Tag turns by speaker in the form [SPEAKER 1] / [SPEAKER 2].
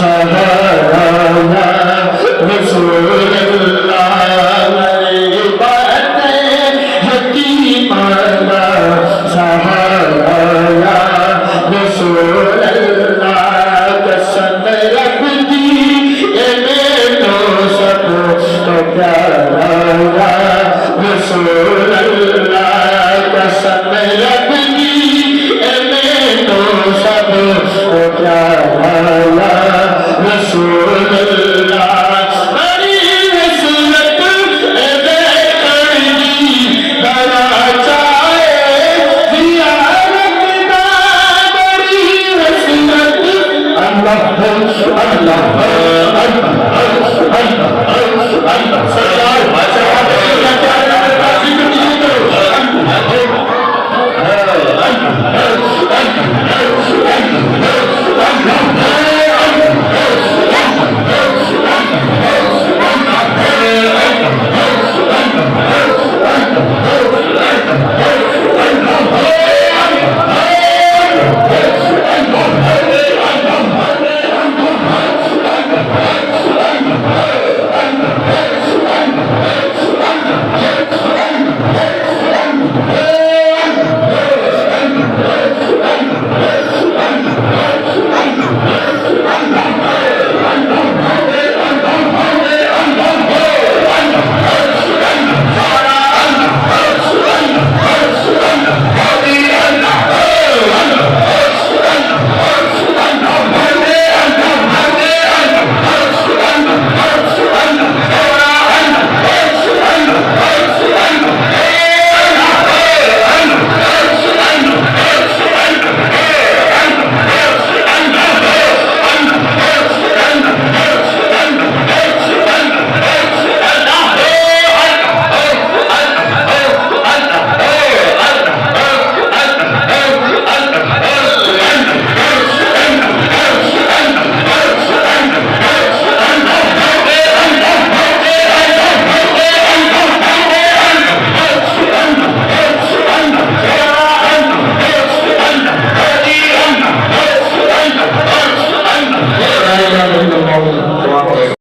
[SPEAKER 1] सहारा या रसूल अल्लाह मेरी बातें हकीमाना सहारा या रसूल अल्लाह कसम रब दी ये मेरे सब तो प्यारा या रसूल अल्लाह कसम रब दी ये मेरे सब तो प्यारा या रसूल अल्लाह बड़ी हसरत करनी बड़ा चाहे जियारत का बड़ी हसरत अल्लाह अल्लाह अल्लाह अल्लाह अल्लाह